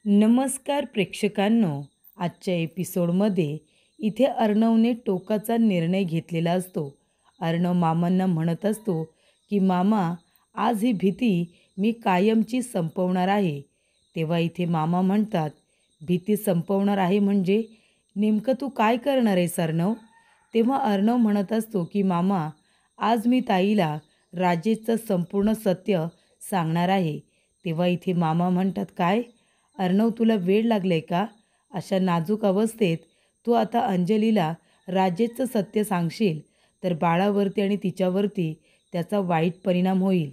नमस्कार प्रेक्षकांनो. आजच्या एपिसोडमध्ये इथे अर्णवने टोकाचा निर्णय घेतलेला असतो. अर्णव मामांना म्हणत असतो की मामा, आज ही भीती मी कायमची संपवणार आहे. तेव्हा इथे मामा म्हणतात, भीती संपवणार आहे म्हणजे नेमकं तू काय करणार आहेस अर्णव? तेव्हा अर्णव म्हणत असतो की मामा, आज मी ताईला राजेशचं संपूर्ण सत्य सांगणार आहे. तेव्हा इथे मामा म्हणतात, काय अर्णव, तुला वेड लागले का? अशा नाजूक अवस्थेत तू आता अंजलीला राजेशचं सत्य सांगशील तर बाळावरती आणि तिच्यावरती त्याचा वाईट परिणाम होईल.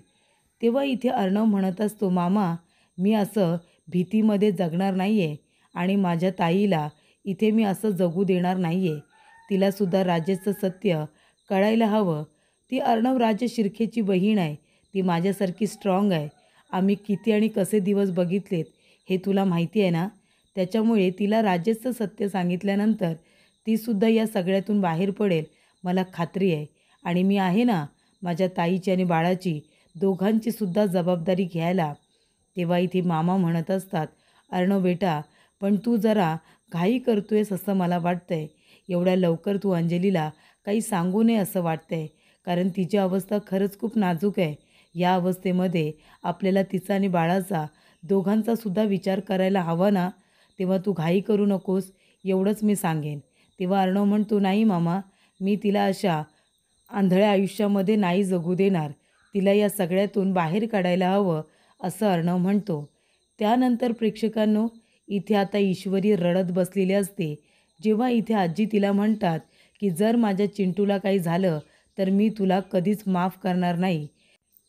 तेव्हा इथे अर्णव म्हणत असतो, मामा, मी असं भीतीमध्ये जगणार नाही आहे आणि माझ्या ताईला इथे मी असं जगू देणार नाही आहे. तिलासुद्धा राजेशचं सत्य कळायला हवं. ती अर्णव राजे शिर्केची बहीण आहे. ती माझ्यासारखी स्ट्रॉंग आहे. आम्ही किती आणि कसे दिवस बघितलेत हे तुला माहिती आहे ना. त्याच्यामुळे तिला राजेशचं सत्य सांगितल्यानंतर तीसुद्धा या सगळ्यातून बाहेर पडेल, मला खात्री आहे. आणि मी आहे ना माझ्या ताईची आणि बाळाची दोघांचीसुद्धा जबाबदारी घ्यायला. तेव्हा इथे मामा म्हणत असतात, अर्णव बेटा, पण तू जरा घाई करतोयस असं मला वाटतं आहे. एवढ्या लवकर तू अंजलीला काही सांगू नये असं वाटतं आहे, कारण तिची अवस्था खरंच खूप नाजूक आहे. या अवस्थेमध्ये आपल्याला तिचा आणि बाळाचा दोघांचासुद्धा विचार करायला हवा ना. तेव्हा तू घाई करू नकोस, एवढंच मी सांगेन. तेव्हा अर्णव म्हणतो, नाही मामा, मी तिला अशा आंधळ्या आयुष्यामध्ये नाही जगू देणार. तिला या सगळ्यातून बाहेर काढायला हवं असं अर्णव म्हणतो. त्यानंतर प्रेक्षकांनो, इथे आता ईश्वरी रडत बसलेली असते. जेव्हा इथे आजी तिला म्हणतात की जर माझ्या चिंटूला काही झालं तर मी तुला कधीच माफ करणार नाही.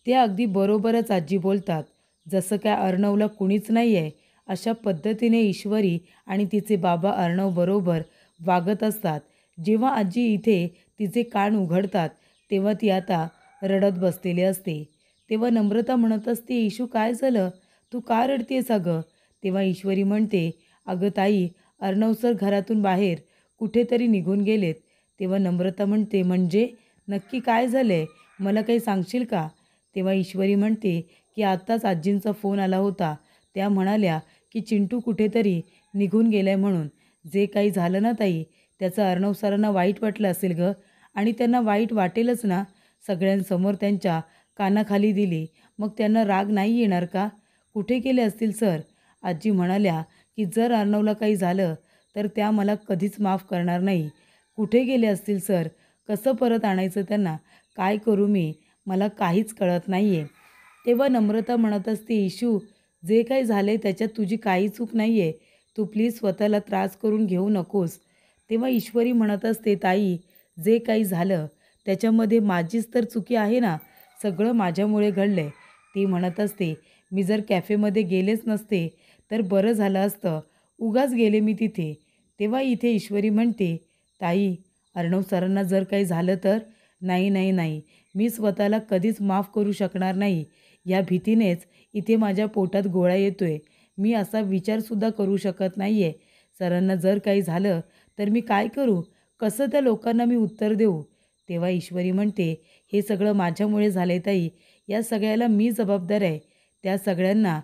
ते अगदी बरोबरच आजी बोलतात. जसं काय अर्णवला कुणीच नाही आहे अशा पद्धतीने ईश्वरी आणि तिचे बाबा अर्णव बरोबर वागत असतात. जेव्हा आजी इथे तिचे कान उघडतात तेव्हा ती आता रडत बसलेली असते. तेव्हा नम्रता म्हणत असते, ईशू काय झालं, तू का रडतेस अगं? तेव्हा ईश्वरी म्हणते, अगं ताई, अर्णव सर घरातून बाहेर कुठेतरी निघून गेलेत. तेव्हा नम्रता म्हणते, म्हणजे नक्की काय झालं आहे, मला काही सांगशील का? तेव्हा ईश्वरी म्हणते की आत्ताच आजींचा फोन आला होता. त्या म्हणाल्या की चिंटू कुठेतरी निघून गेलाय म्हणून. जे काही झालं ना ताई, त्याचं अर्णव सरांना वाईट वाटलं असेल गं. आणि त्यांना वाईट वाटेलच ना. सगळ्यांसमोर त्यांच्या कानाखाली दिली, मग त्यांना राग नाही येणार का? कुठे गेले असतील सर? आजी म्हणाल्या की जर अर्णवला काही झालं तर त्या मला कधीच माफ करणार नाही. कुठे गेले असतील सर? कसं परत आणायचं त्यांना? काय करू मी? मला काहीच कळत नाही आहे. तेव्हा नम्रता म्हणत असते, इशू, जे काही झाले त्याच्यात तुझी काही चूक नाही आहे. तू प्लीज स्वतःला त्रास करून घेऊ नकोस. तेव्हा ईश्वरी म्हणत असते, ताई, जे काही झालं त्याच्यामध्ये माझीच तर चुकी आहे ना. सगळं माझ्यामुळे घडलं आहे. ती म्हणत असते, मी जर कॅफेमध्ये गेलेच नसते तर बरं झालं असतं. उगाच गेले मी तिथे. तेव्हा इथे ईश्वरी म्हणते, ताई, अर्णव सरांना जर काही झालं तर? नाही नाही नाही, मी स्वतःला कधीच माफ करू शकणार नाही. या भीतीनेच इथे माझ्या पोटात गोळा येतोय. मी असा विचारसुद्धा करू शकत नाही आहे. सरांना जर काही झालं तर मी काय करू? कसं त्या लोकांना मी उत्तर देऊ? तेव्हा ईश्वरी म्हणते, हे सगळं माझ्यामुळे झाले ताई. या सगळ्याला मी जबाबदार आहे. त्या सगळ्यांना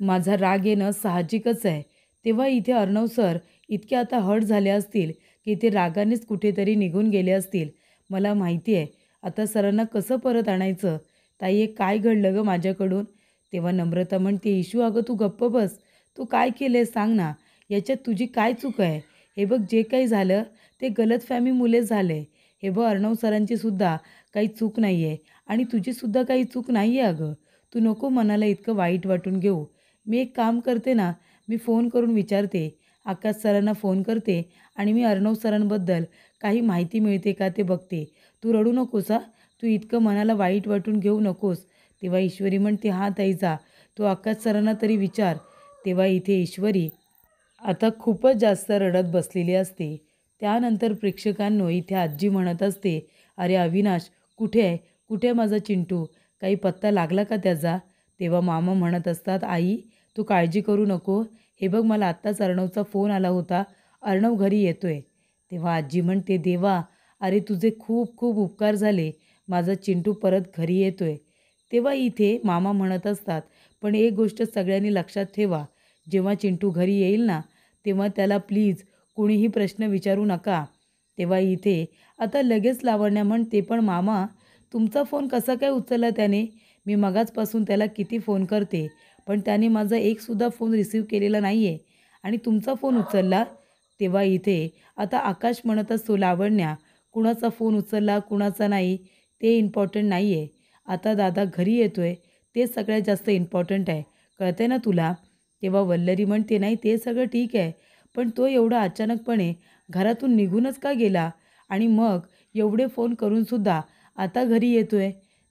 माझा राग येणं साहजिकच आहे. तेव्हा इथे अर्णव सर इतके आता हर्ट झाले असतील की ते रागानेच कुठेतरी निघून गेले असतील. मला माहिती आहे. आता सरांना कसं परत आणायचं? ताई, हे काय घडलं गं माझ्याकडून? तेव्हा नम्रता म्हणते, इशू, अगं तू गप्प बस. तू काय केलं सांग ना. याच्यात तुझी काय चूक आहे? हे बघ, जे काही झालं ते गलतफहमीमुळेच झालं आहे. हे बघ, अर्णव सरांची सुद्धा काही चूक नाही आहे आणि तुझीसुद्धा काही चूक नाही आहे अगं. तू नको मनाला इतकं वाईट वाटून घेऊ. मी एक काम करते ना, मी फोन करून विचारते. आकाश सरांना फोन करते आणि मी अर्णव सरांबद्दल काही माहिती मिळते का ते बघते. तू रडू नकोस हां. तू इतकं मनाला वाईट वाटून घेऊ नकोस. तेव्हा ईश्वरी म्हणते, हां ताई, जा. तू आकाश सरांना तरी विचार. तेव्हा इथे ईश्वरी आता खूपच जास्त रडत बसलेली असते. त्यानंतर प्रेक्षकांनो, इथे आजी म्हणत असते, अरे अविनाश, कुठे आहे? कुठे आहे माझा चिंटू? काही पत्ता लागला का त्याचा? तेव्हा मामा म्हणत असतात, आई, तू काळजी करू नको. हे बघ, मला आत्ताच अर्णवचा फोन आला होता. अर्णव घरी येतोय. तेव्हा आजी म्हणते, देवा, अरे तुझे खूप खूप उपकार झाले. माझा चिंटू परत घरी येतोय. तेव्हा इथे मामा म्हणत असतात, पण एक गोष्ट सगळ्यांनी लक्षात ठेवा, जेव्हा चिंटू घरी येईल ना तेव्हा त्याला प्लीज कुणीही प्रश्न विचारू नका. तेव्हा इथे आता लगेच लावण्या म्हणते, पण मामा तुमचा फोन कसा काय उचलला त्याने? मी मगाचपासून त्याला किती फोन करते पण त्याने माझा एकसुद्धा फोन रिसीव्ह केलेला नाही आहे आणि तुमचा फोन उचलला. तेव्हा इथे आता आकाश म्हणत असतो, लावण्या कुणाचा फोन उचलला कुणाचा नाही ते इम्पॉर्टंट नाही आहे. आता दादा घरी येतो आहे ते सगळ्यात जास्त इम्पॉर्टंट आहे, कळते ना तुला? तेव्हा वल्लरी म्हणते, नाही ते सगळं ठीक आहे पण तो एवढा अचानकपणे घरातून निघूनच का गेला आणि मग एवढे फोन करूनसुद्धा आता घरी येतो आहे.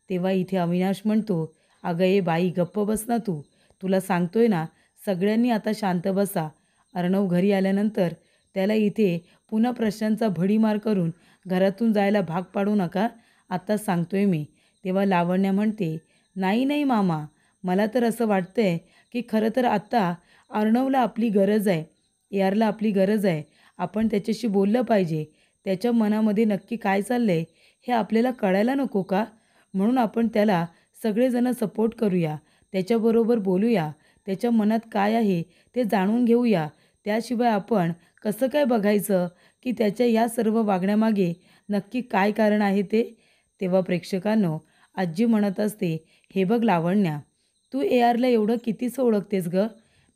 तेव्हा इथे अविनाश म्हणतो, अगं ए बाई गप्प बस ना तू, तुला सांगतोय ना सगळ्यांनी आता शांत बसा. अर्णव घरी आल्यानंतर त्याला इथे पुन्हा प्रश्नांचा भडीमार करून घरातून जायला भाग पाडू नका, आत्ताच सांगतोय मी. तेव्हा लावण्या म्हणते, नाही नाही मामा, मला तर असं वाटतंय की खरं तर आत्ता अर्णवला आपली गरज आहे, यारला आपली गरज आहे. आपण त्याच्याशी बोललं पाहिजे. त्याच्या मनामध्ये नक्की काय चाललं आहे हे आपल्याला कळायला नको का? म्हणून आपण त्याला सगळेजण सपोर्ट करूया, त्याच्याबरोबर बोलूया, त्याच्या मनात काय आहे ते जाणून घेऊया. त्याशिवाय आपण कसं काय बघायचं की त्याच्या या सर्व वागण्यामागे नक्की काय कारण आहे ते? तेव्हा प्रेक्षकांनो आजी म्हणत असते, हे बघ लावण्या, तू ARला एवढं कितीसं ओळखतेस गं?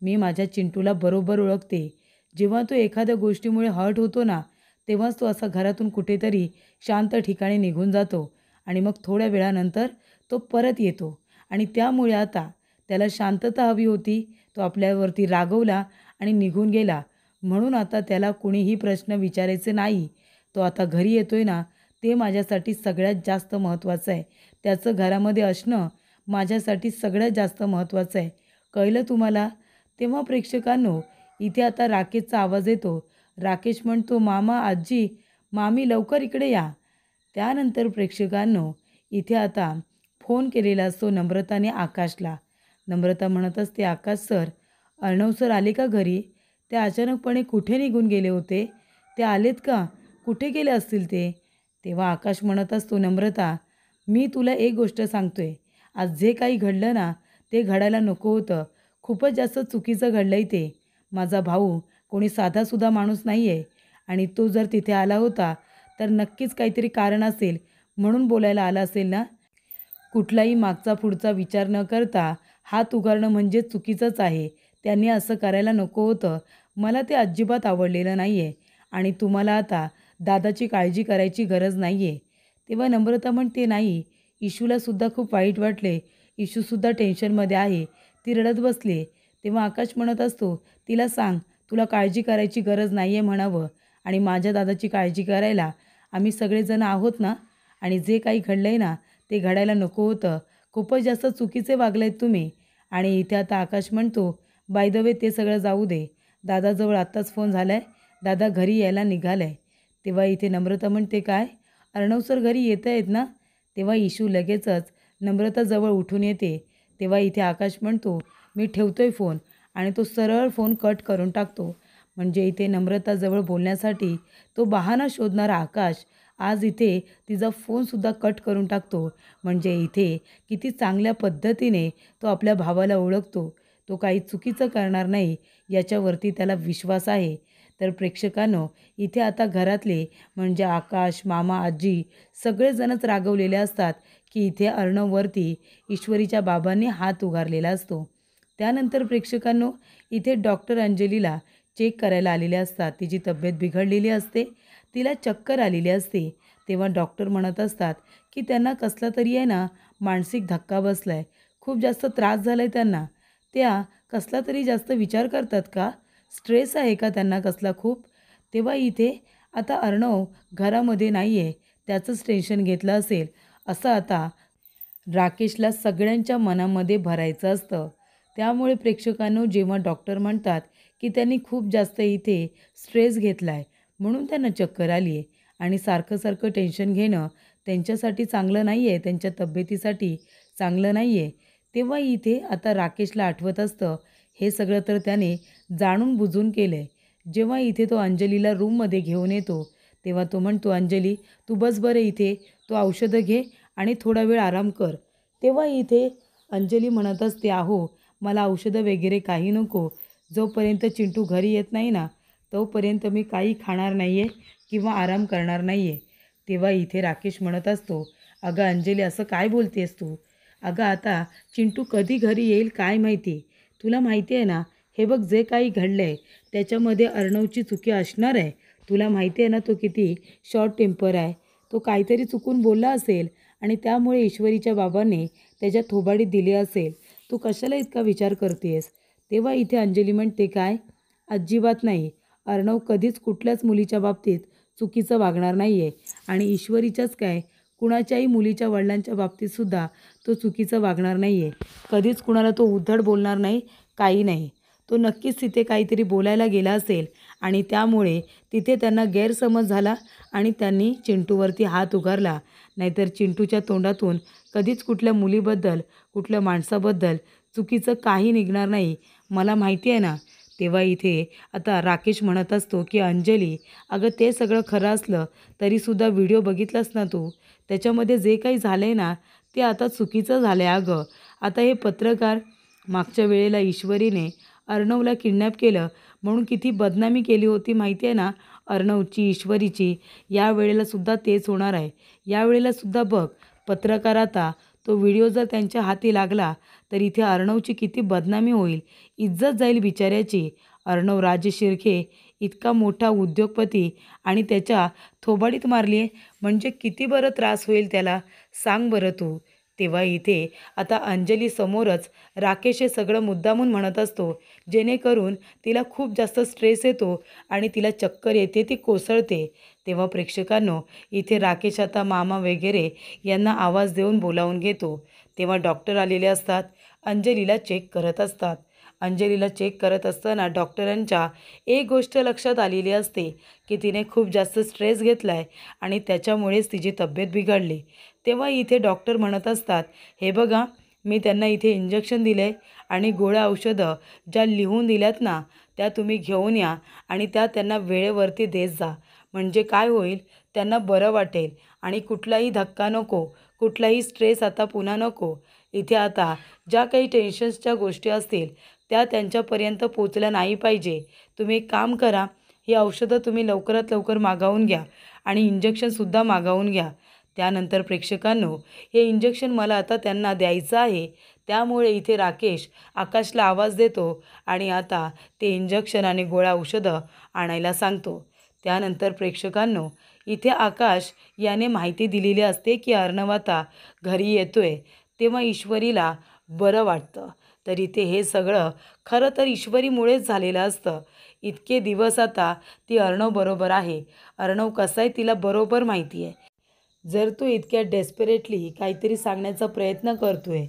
मी माझ्या चिंटूला बरोबर ओळखते. जेव्हा तो एखाद्या गोष्टीमुळे हर्ट होतो ना तेव्हाच तो असा घरातून कुठेतरी शांत ठिकाणी निघून जातो आणि मग थोड्या वेळानंतर तो परत येतो आणि त्यामुळे आता त्याला शांतता हवी होती, तो आपल्यावरती रागवला आणि निघून गेला. म्हणून आता त्याला कुणीही प्रश्न विचारायचे नाही. तो आता घरी येतोय ना ते माझ्यासाठी सगळ्यात जास्त महत्त्वाचं आहे. त्याचं घरामध्ये असणं माझ्यासाठी सगळ्यात जास्त महत्त्वाचं आहे, कळलं तुम्हाला? तेव्हा प्रेक्षकांनो इथे आता राकेशचा आवाज येतो. राकेश म्हणतो, मामा आजी मामी लवकर इकडे या. त्यानंतर प्रेक्षकांनो इथे आता फोन केलेला असतो नम्रताने आकाशला. नम्रता म्हणत असते, आकाश सर, अर्णव सर आले का घरी? ते अचानकपणे कुठे निघून गेले होते? ते आलेत का? कुठे गेले असतील ते? तेव्हा आकाश म्हणत असतो, नम्रता मी तुला एक गोष्ट सांगतोय, आज जे काही घडलं ना ते घडायला नको होतं. खूपच जास्त चुकीचं घडलं आहे ते. माझा भाऊ कोणी साधासुद्धा माणूस नाही आहे आणि तो जर तिथे आला होता तर नक्कीच काहीतरी कारण असेल म्हणून बोलायला आला असेल ना. कुठलाही मागचा पुढचा विचार न करता हात उगारणं म्हणजे चुकीचंच आहे. त्यांनी असं करायला नको होतं. मला ते अजिबात आवडलेलं नाही आहे आणि तुम्हाला आता दादाची काळजी करायची गरज नाही आहे. तेव्हा नम्रता म्हणते, नाही, इशूलासुद्धा खूप वाईट वाटले, इशूसुद्धा टेन्शनमध्ये आहे, ती रडत बसली. तेव्हा आकाश म्हणत असतो, तिला सांग तुला काळजी करायची गरज नाही आहे म्हणावं आणि माझ्या दादाची काळजी करायला आम्ही सगळेजण आहोत ना. आणि जे काही घडलं आहे ना ते घडायला नको होतं. खूपच जास्त चुकीचे वागलेत तुम्ही. आणि इथे आता आकाश म्हणतो, बाय द वे ते सगळं जाऊ दे, दादाजवळ आत्ताच फोन झाला आहे, दादा घरी यायला निघाला आहे. तेव्हा इथे नम्रता म्हणते, काय अर्णव सर घरी येत आहेत ना? तेव्हा इशू लगेचच नम्रताजवळ उठून येते. तेव्हा इथे आकाश म्हणतो, मी ठेवतोय फोन आणि तो सरळ फोन कट करून टाकतो. म्हणजे इथे नम्रताजवळ बोलण्यासाठी तो बहाणा शोधणारा आकाश आज इथे तिचा फोनसुद्धा कट करून टाकतो. म्हणजे इथे किती चांगल्या पद्धतीने तो आपल्या भावाला ओळखतो, तो काही चुकीचं करणार नाही याच्यावरती त्याला विश्वास आहे. तर प्रेक्षकांनो इथे आता घरातले म्हणजे आकाश, मामा, आजी सगळेजणच रागवलेले असतात की इथे अर्णववरती ईश्वरीच्या बाबांनी हात उगारलेला असतो. त्यानंतर प्रेक्षकांनो इथे डॉक्टर अंजलीला चेक करायला आलेले असतात. तिची तब्येत बिघडलेली असते, तिला चक्कर आलेली असते. तेव्हा डॉक्टर म्हणत असतात की त्यांना कसला तरी आहे ना मानसिक धक्का बसला आहे, खूप जास्त त्रास झाला आहे त्यांना. त्या कसला तरी जास्त विचार करतात का? स्ट्रेस आहे का त्यांना कसला खूप? तेव्हा इथे आता अर्णव घरामध्ये नाही आहे, त्याचंच टेन्शन घेतलं असेल असं आता राकेशला सगळ्यांच्या मनामध्ये भरायचं असतं. त्यामुळे प्रेक्षकांनो जेव्हा डॉक्टर म्हणतात की त्यांनी खूप जास्त इथे स्ट्रेस घेतला आहे म्हणून त्यांना चक्कर आली आहे आणि सारखं सारखं टेन्शन घेणं त्यांच्यासाठी चांगलं नाही आहे, त्यांच्या तब्येतीसाठी चांगलं नाही आहे. तेव्हा इथे आता राकेशला आठवत असतं हे सगळं तर त्याने जाणून बुजून केलं आहे. जेव्हा इथे तो अंजलीला रूममध्ये घेऊन येतो तेव्हा तो म्हणतो, अंजली तू बस बरं इथे, तू औषधं घे आणि थोडा वेळ आराम कर. तेव्हा इथे अंजली म्हणत असते, अहो मला औषधं वगैरे काही नको, जोपर्यंत चिंटू घरी येत नाही ना तोपर्यंत मी काही खाणार नाही आहे किंवा आराम करणार नाही आहे. तेव्हा इथे राकेश म्हणत असतो, अगं अंजली असं काय बोलतेस तू? अगं आता चिंटू कधी घरी येईल काय माहिती. तुला माहिती आहे ना, हे बघ जे काही घडलं आहे त्याच्यामध्ये अर्णवची चुकी असणार आहे. तुला माहिती आहे ना तो किती शॉर्ट टेम्पर आहे. तो काहीतरी चुकून बोलला असेल आणि त्यामुळे ईश्वरीच्या बाबांनी त्याच्या थोबाडीत दिली असेल. तू कशाला इतका विचार करतेस? तेव्हा इथे अंजली म्हणते, काय? अजिबात नाही. अर्णव कधीच कुठल्याच मुलीच्या बाबतीत चुकीचं वागणार नाही आहे आणि ईश्वरीच्याच काय कुणाच्याही मुलीच्या वडिलांच्या बाबतीतसुद्धा तो चुकीचं वागणार नाही आहे. कधीच कुणाला तो उद्धट बोलणार नाही, काही नाही. तो नक्कीच तिथे काहीतरी बोलायला गेला असेल आणि त्यामुळे तिथे त्यांना गैरसमज झाला आणि त्यांनी चिंटूवरती हात उगारला. नाहीतर चिंटूच्या तोंडातून कधीच कुठल्या मुलीबद्दल कुठल्या माणसाबद्दल चुकीचं काही निघणार नाही, मला माहिती आहे ना. तेव्हा इथे आता राकेश म्हणत असतो की अंजली, अगं ते सगळं खरं असलं तरीसुद्धा व्हिडिओ बघितलास ना तू, त्याच्यामध्ये जे काही झालं आहे ना ते आता चुकीचं झालं आहे. अगं आता हे पत्रकार मागच्या वेळेला ईश्वरीने अर्णवला किडनॅप केलं म्हणून किती बदनामी केली होती माहिती आहे ना अर्णवची, ईश्वरीची. या वेळेलासुद्धा तेच होणार आहे. यावेळेलासुद्धा बघ पत्रकार आता तो व्हिडिओ जर त्यांच्या हाती लागला तर इथे अर्णवची किती बदनामी होईल, इज्जत जाईल बिचाऱ्याची. अर्णव राजे शिर्के इतका मोठा उद्योगपती आणि त्याच्या थोबाडीत मारली आहे म्हणजे किती बरं त्रास होईल त्याला, सांग बरं तू. तेव्हा इथे आता अंजली समोरच राकेश हे सगळं मुद्दामून म्हणत असतो जेणेकरून तिला खूप जास्त स्ट्रेस येतो आणि तिला चक्कर येते, ती कोसळते. तेव्हा प्रेक्षकांनो इथे राकेश आता मामा वगैरे यांना आवाज देऊन बोलावून घेतो. तेव्हा डॉक्टर आलेले असतात, अंजलीला चेक करत असतात. अंजलीला चेक करत असताना डॉक्टरांच्या एक गोष्ट लक्षात आलेली असते की तिने खूप जास्त स्ट्रेस घेतला आहे आणि त्याच्यामुळेच तिची तब्येत बिघडली. तेव्हा इथे डॉक्टर म्हणत असतात, हे बघा मी त्यांना इथे इंजेक्शन दिलं आहे आणि गोळ्या औषधं ज्या लिहून दिल्यात ना त्या तुम्ही घेऊन या आणि त्या त्यांना वेळेवरती देत जा. म्हणजे काय होईल, त्यांना बरं वाटेल आणि कुठलाही धक्का नको, कुठलाही स्ट्रेस आता पुन्हा नको. इथे आता ज्या काही टेन्शन्सच्या गोष्टी असतील त्या त्यांच्यापर्यंत पोचल्या नाही पाहिजे. तुम्ही एक काम करा, ही औषधं तुम्ही लवकरात लवकर मागवून घ्या आणि इंजेक्शनसुद्धा मागवून घ्या. त्यानंतर प्रेक्षकांनो हे इंजेक्शन मला आता त्यांना द्यायचं आहे. त्यामुळे इथे राकेश आकाशला आवाज देतो आणि आता ते इंजेक्शन आणि गोळ्या औषधं आणायला सांगतो. त्यानंतर प्रेक्षकांनो इथे आकाश याने माहिती दिलेली असते की अर्णव आता घरी येतोय. तेव्हा ईश्वरीला बरं वाटतं. तर इथे हे सगळं खरं तर ईश्वरीमुळेच झालेलं असतं. इतके दिवस आता ती अर्णवबरोबर आहे. अर्णव कसा आहे तिला बरोबर माहिती आहे. जर तो इतक्या डेस्परेटली काहीतरी सांगण्याचा प्रयत्न करतोय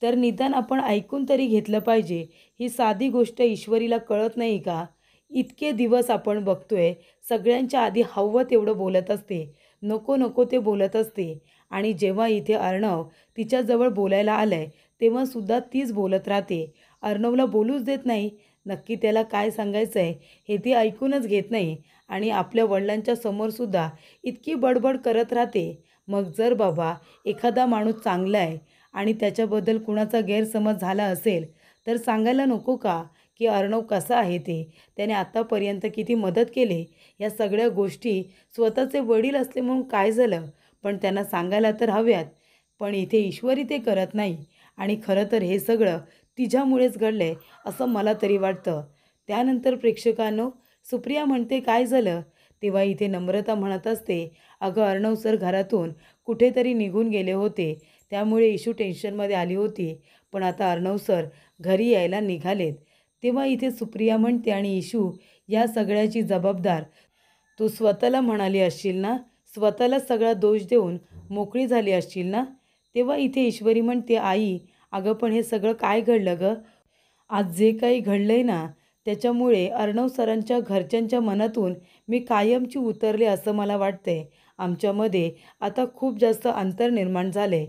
तर निदान आपण ऐकून तरी घेतलं पाहिजे. ही साधी गोष्ट ईश्वरीला कळत नाही का? इतके दिवस आपण बघतोय सगळ्यांच्या आधी हवं तेवढं बोलत असते, नको नको ते बोलत असते आणि जेव्हा इथे अर्णव तिच्याजवळ बोलायला आलंय तेव्हासुद्धा तीच बोलत राहते. अर्णवला बोलूच देत नाही. नक्की त्याला काय सांगायचं आहे हे ती ऐकूनच घेत नाही आणि आपल्या वडिलांच्या समोरसुद्धा इतकी बडबड करत राहते. मग जर बाबा एखादा माणूस चांगला आहे आणि त्याच्याबद्दल कुणाचा गैरसमज झाला असेल तर सांगायला नको का की अर्णव कसा आहे ते, त्याने आत्तापर्यंत किती मदत केली. या सगळ्या गोष्टी स्वतःचे वडील असले म्हणून काय झालं, पण त्यांना सांगायला तर हव्यात. पण इथे ईश्वरी ते करत नाही आणि खरं तर हे सगळं तिच्यामुळेच घडलं आहे असं मला तरी वाटतं. त्यानंतर प्रेक्षकांनो सुप्रिया म्हणते, काय झालं? तेव्हा इथे नम्रता म्हणत असते, अगं अर्णव सर घरातून कुठेतरी निघून गेले होते त्यामुळे इशू टेन्शनमध्ये आली होती, पण आता अर्णव सर घरी यायला निघालेत. तेव्हा इथे सुप्रिया म्हणते, आणि इशू या सगळ्याची जबाबदार तू स्वतःला म्हणाली असशील ना, स्वतःला सगळा दोष देऊन मोकळी झाली असशील ना. तेव्हा इथे ईश्वरी म्हणते, आई अगं पण हे सगळं काय घडलं गं? आज जे काही घडलं आहे ना त्याच्यामुळे अर्णव सरांच्या घरच्यांच्या मनातून मी कायमची उतरले असं मला वाटतंय. आमच्यामध्ये आता खूप जास्त अंतर निर्माण झालं आहे.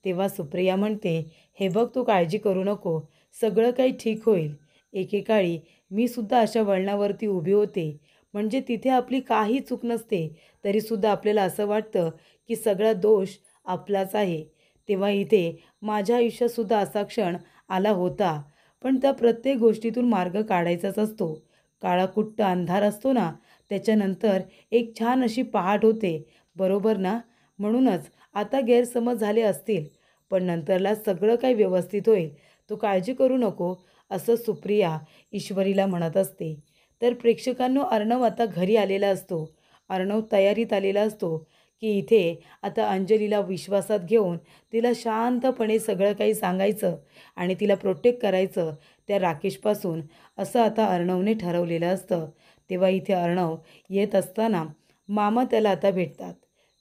तेव्हा सुप्रिया म्हणते, हे बघ तू काळजी करू नको, सगळं काही ठीक होईल. एकेकाळी मी सुद्धा अशा वळणावरती उभी होते, म्हणजे तिथे आपली काही चूक नसते तरीसुद्धा आपल्याला असं वाटतं की सगळा दोष आपलाच आहे. तेव्हा इथे माझ्या आयुष्यातसुद्धा असा क्षण आला होता, पण त्या प्रत्येक गोष्टीतून मार्ग काढायचाच असतो. काळाकुट्ट अंधार असतो ना, त्याच्यानंतर एक छान अशी पहाट होते, बरोबर ना? म्हणूनच आता गैरसमज झाले असतील, पण नंतरला सगळं काही व्यवस्थित होईल. तू काळजी करू नको, असं सुप्रिया ईश्वरीला म्हणत असते. तर प्रेक्षकांनो, अर्णव आता घरी आलेला असतो. अर्णव तयारीत आलेला असतो, की इथे आता अंजलीला विश्वासात घेऊन तिला शांतपणे सगळं काही सांगायचं आणि तिला प्रोटेक्ट करायचं त्या राकेशपासून, असं आता अर्णवने ठरवलेलं असतं. तेव्हा इथे अर्णव येत असताना मामा त्याला आता भेटतात.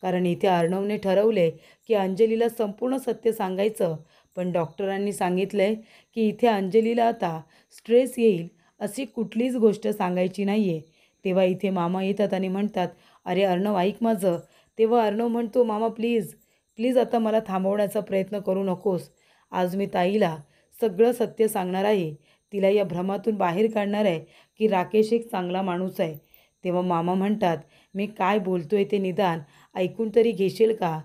कारण इथे अर्णवने ठरवले की अंजलीला संपूर्ण सत्य सांगायचं, पण डॉक्टरांनी सांगितलं आहे की इथे अंजलीला आता स्ट्रेस येईल अशी कुठलीच गोष्ट सांगायची नाही आहे. तेव्हा इथे मामा येतात आणि म्हणतात, "अरे अर्णव, ऐक माझं." तेव्हा अर्णव म्हणतो, "मामा प्लीज, प्लीज आता मला थांबवण्याचा प्रयत्न करू नकोस. आज मी ताईला सगळं सत्य सांगणार आहे. तिला या भ्रमातून बाहेर काढणार आहे की राकेश एक चांगला माणूस आहे." तेव्हा मामा म्हणतात, "मी काय बोलतोय ते निदान ऐकून तरी घेशील का?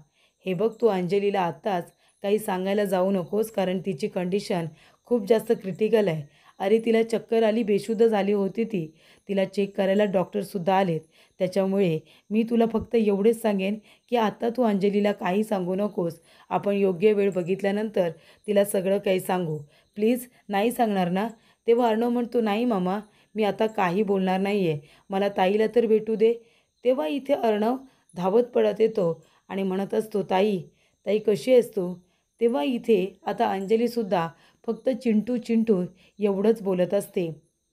हे बघ, तू अंजलीला आत्ताच काही सांगायला जाऊ नकोस, कारण तिची कंडिशन खूप जास्त क्रिटिकल आहे. अरे तिला चक्कर आली, बेशुद्ध झाली होती ती. तिला चेक करायला डॉक्टरसुद्धा आलेत. त्याच्यामुळे मी तुला फक्त एवढेच सांगेन की आता तू अंजलीला काही सांगू नकोस. आपण योग्य वेळ बघितल्यानंतर तिला सगळं काही सांगू. प्लीज, नाही सांगणार ना?" तेव्हा अर्णव म्हणतो, "नाही मामा, मी आता काही बोलणार नाही आहे. मला ताईला तर भेटू दे." तेव्हा इथे अर्णव धावत पडत येतो आणि म्हणत असतो, "ताई, ताई कशी आहेस तू?" तेव्हा इथे आता अंजलीसुद्धा फक्त चिंटू चिंटू एवढंच बोलत असते.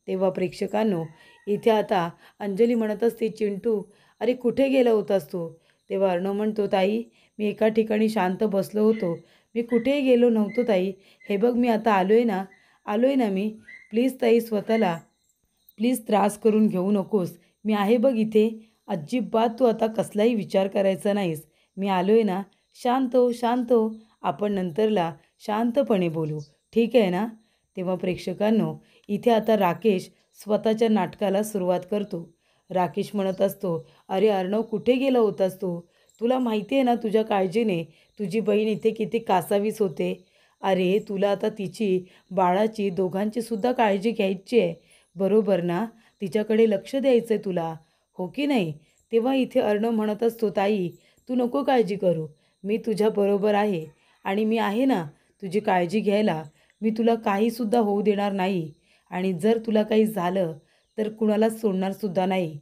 तेव्हा प्रेक्षकांनो, इथे आता अंजली म्हणत असते, "चिंटू, अरे कुठे गेला होतास तू?" तेव्हा अर्णव म्हणतो, "ताई, मी एका ठिकाणी शांत बसलो होतो. मी कुठेही गेलो नव्हतो ताई. हे बघ, मी आता आलोय ना मी. प्लीज ताई, स्वतःला प्लीज त्रास करून घेऊ नकोस. मी आहे बघ इथे. अजिबात तू आता कसलाही विचार करायचा नाहीस. मी आलोय ना. शांत हो, शांत हो. आपण नंतरला शांतपणे बोलू. ठीक आहे ना?" तेव्हा प्रेक्षकांनो, इथे आता राकेश स्वतःच्या नाटकाला सुरुवात करतो. राकेश म्हणत असतो, "अरे अर्णव, कुठे गेला होतास तू? तुला माहिती आहे ना, तुझ्या काळजीने तुझी बहीण इथे किती कासावीस होते. अरे तुला आता तिची, बाळाची, दोघांची सुद्धा काळजी घ्यायची आहे. बरोबर ना? तिच्याकडे लक्ष द्यायचं आहे तुला, हो की नाही?" तेव्हा इथे अर्णव म्हणत असतो, "ताई, तू नको काळजी करू. मी तुझ्याबरोबर आहे आणि मी आहे ना तुझी काळजी घ्यायला. मी तुला काहीसुद्धा होऊ देणार नाही आणि जर तुला काही झालं तर कुणालाच सोडणारसुद्धा नाही."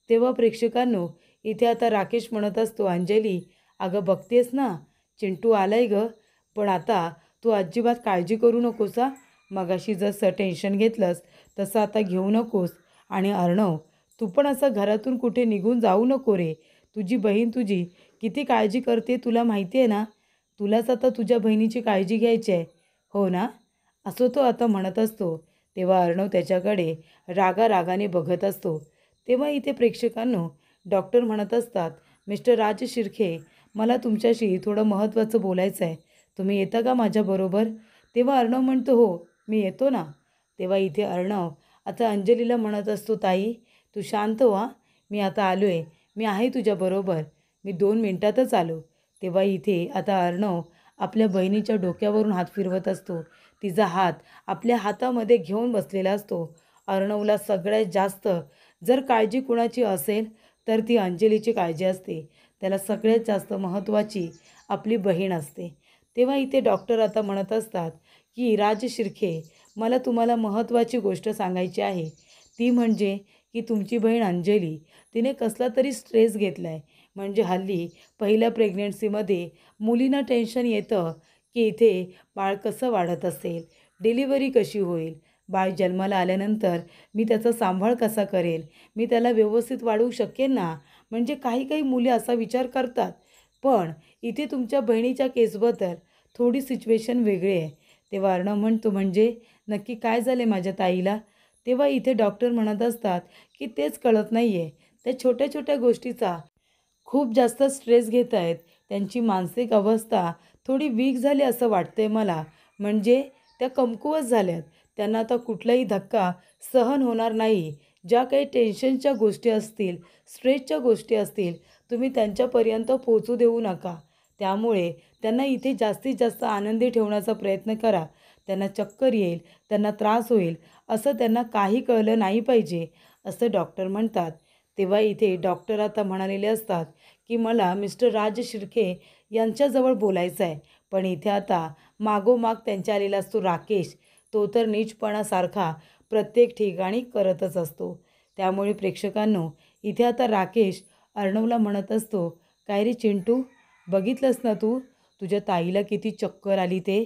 तेव्हा प्रेक्षकांनो, इथे आता राकेश म्हणत असतो, "अंजली, अगं बघतेस ना, चिंटू आलाय गं. पण आता तू अजिबात काळजी करू नकोस हां. मगाशी जसं टेन्शन घेतलंस तसं आता घेऊ नकोस. आणि अर्णव, तू पण असं घरातून कुठे निघून जाऊ नको रे. तुझी बहीण तुझी किती काळजी करते तुला माहिती आहे ना. तुलाच आता तुझ्या बहिणीची काळजी घ्यायची आहे, हो ना?" असं तो आता म्हणत असतो. तेव्हा अर्णव त्याच्याकडे रागारागाने बघत असतो. तेव्हा इथे प्रेक्षकांनो, डॉक्टर म्हणत असतात, "मिस्टर राज शिर्के, मला तुमच्याशी थोडं महत्त्वाचं बोलायचं आहे. तुम्ही येता का माझ्याबरोबर?" तेव्हा अर्णव म्हणतो, "हो, मी येतो ना." तेव्हा इथे अर्णव आता अंजलीला म्हणत असतो, "ताई, तू शांत हो हां. मी आता आलो आहे. मी आहे तुझ्याबरोबर. मी 2 मिनिटातच आलो." तेव्हा इथे आता अर्णव आपल्या बहिणीच्या डोक्यावरून हात फिरवत असतो. तिचा हात आपल्या हातामध्ये घेऊन बसलेला असतो. अर्णवला सगळ्यात जास्त जर काळजी कुणाची असेल तर ती अंजलीची काळजी असते. त्याला सगळ्यात जास्त महत्त्वाची आपली बहीण असते. तेव्हा इथे डॉक्टर आता म्हणत असतात, की "राज शिर्के, मला तुम्हाला महत्त्वाची गोष्ट सांगायची आहे. ती म्हणजे की तुमची बहीण अंजली, तिने कसला तरी स्ट्रेस घेतला आहे. म्हणजे हल्ली पहिल्या प्रेग्नन्सीमध्ये मुलींना टेन्शन येतं की इथे बाळ कसं वाढत असेल, डिलिव्हरी कशी होईल, बाळ जन्माला आल्यानंतर मी त्याचा सांभाळ कसा करेल, मी त्याला व्यवस्थित वाढवू शकेन ना. म्हणजे काही काही मुली असा विचार करतात. पण इथे तुमच्या बहिणीच्या केसबद्दल थोडी सिच्युएशन वेगळी आहे." तेव्हा अर्णव म्हणतो, "म्हणजे नक्की काय झाले माझ्या ताईला?" तेव्हा इथे डॉक्टर म्हणत असतात, की "तेच कळत नाही आहे. त्या छोट्या छोट्या गोष्टीचा खूप जास्त स्ट्रेस घेत आहेत. त्यांची मानसिक अवस्था थोडी वीक झाली असं वाटतंय मला. म्हणजे त्या कमकुवत झाल्यात. त्यांना आता कुठलाही धक्का सहन होणार नाही. ज्या काही टेन्शनच्या गोष्टी असतील, स्ट्रेसच्या गोष्टी असतील, तुम्ही त्यांच्यापर्यंत पोहोचू देऊ नका. त्यामुळे त्यांना इथे जास्तीत जास्त आनंदी ठेवण्याचा प्रयत्न करा. त्यांना चक्कर येईल, त्यांना त्रास होईल, असं त्यांना काही कळलं नाही पाहिजे असं डॉक्टर म्हणतात. तेव्हा इथे डॉक्टर आता म्हणालेले असतात की मला मिस्टर राज शिर्के यांच्याजवळ बोलायचं आहे. पण इथे आता मागोमाग त्यांच्या आलेला असतो राकेश. तो तर नीचपणासारखा प्रत्येक ठिकाणी करतच असतो. त्यामुळे प्रेक्षकांनो, इथे आता राकेश अर्णवला म्हणत असतो, काय रे चिंटू, बघितलंस ना तू, तुझ्या ताईला किती चक्कर आली ते.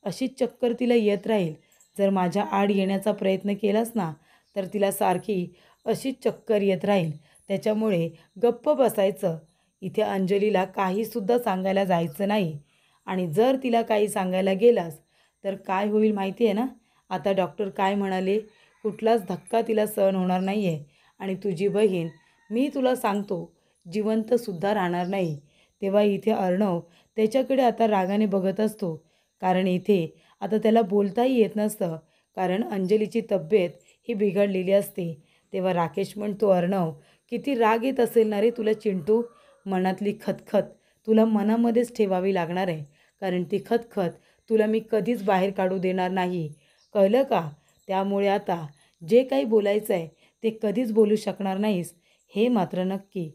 अशीच चक्कर तिला येत राहील. जर माझ्या आड येण्याचा प्रयत्न केलास ना तर तिला सारखी अशीच चक्कर येत राहील. त्याच्यामुळे गप्प बसायचं. इथे अंजलीला काहीसुद्धा सांगायला जायचं नाही. आणि जर तिला काही सांगायला गेलास तर काय होईल माहिती आहे ना. आता डॉक्टर काय म्हणाले, कुठलाच धक्का तिला सहन होणार नाही आहे आणि तुझी बहीण, मी तुला सांगतो, जिवंतसुद्धा राहणार नाही. तेव्हा इथे अर्णव त्याच्याकडे आता रागाने बघत असतो. कारण इथे आता त्याला बोलताही येत नसतं. कारण अंजलीची तब्येत ही बिघडलेली असते. तेव्हा राकेश म्हणतो, अर्णव, किती राग येत असेल ना रे तुला चिंटू. मनातली खतखत तुला मनामध्येच ठेवावी लागणार आहे. कारण ती खतखत तुला मी कधीच बाहेर काढू देणार नाही, कळलं का. त्यामुळे आता जे काही बोलायचं आहे ते कधीच बोलू शकणार नाहीस, हे मात्र नक्की.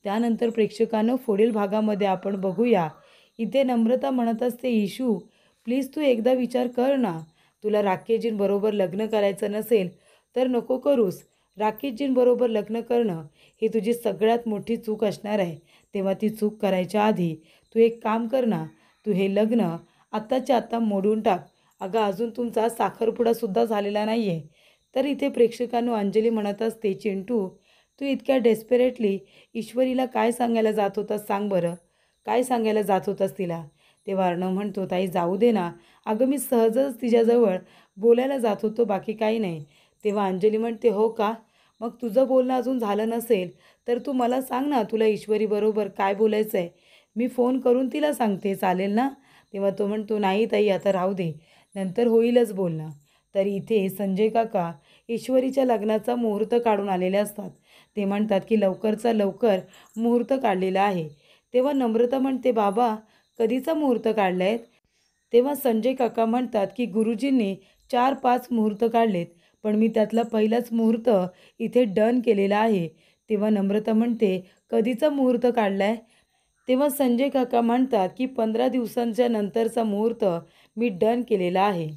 त्यानंतर प्रेक्षकांनो, पुढील भागामध्ये आपण बघूया. इथे नम्रता म्हणत असते, इशू प्लीज तू एकदा विचार कर ना. तुला राकेशजींबरोबर लग्न करायचं नसेल तर नको करूस. राकेशजींबरोबर लग्न करणं ही तुझी सगळ्यात मोठी चूक असणार आहे. तेव्हा ती चूक करायच्या आधी तू एक काम कर ना, तू हे लग्न आत्ताच्या आत्ता मोडून टाक. अगं, अजून तुमचा साखरपुडासुद्धा झालेला नाही आहे. तर इथे प्रेक्षकांनो, अंजली म्हणत असते, चिंटू, तू इतक्या डेस्परेटली ईश्वरीला काय सांगायला जात होतास सांग बरं. काय सांगायला जात होतास तिला. तेव्हा अर्णव म्हणतो, ताई जाऊ दे ना. अगं, मी सहजच तिच्याजवळ बोलायला जात होतो, बाकी काही नाही. तेव्हा अंजली म्हणते, हो का. मग तुझं बोलणं अजून झालं नसेल तर तू मला सांग ना, तुला ईश्वरीबरोबर काय बोलायचं आहे. मी फोन करून तिला सांगते, चालेल ना. तेव्हा तो म्हणतो, नाही ताई, आता राहू दे, नंतर होईलच बोलणं. तर इथे संजय काका ईश्वरीच्या लग्नाचा मुहूर्त काढून आलेले असतात. ते म्हणतात की लवकरचा लवकर मुहूर्त काढलेला आहे. तेव्हा नम्रता म्हणते, बाबा कधीचा मुहूर्त काढला आहे. तेव्हा संजय काका म्हणतात की गुरुजींनी 4-5 मुहूर्त काढलेत, पण मी त्यातला पहिलाच मुहूर्त इथे डन केलेला आहे. तेव्हा नम्रता म्हणते, कधीचा मुहूर्त काढला आहे. तेव्हा संजय काका म्हणतात की 15 दिवसांच्या नंतरचा मुहूर्त मी डन केलेला आहे.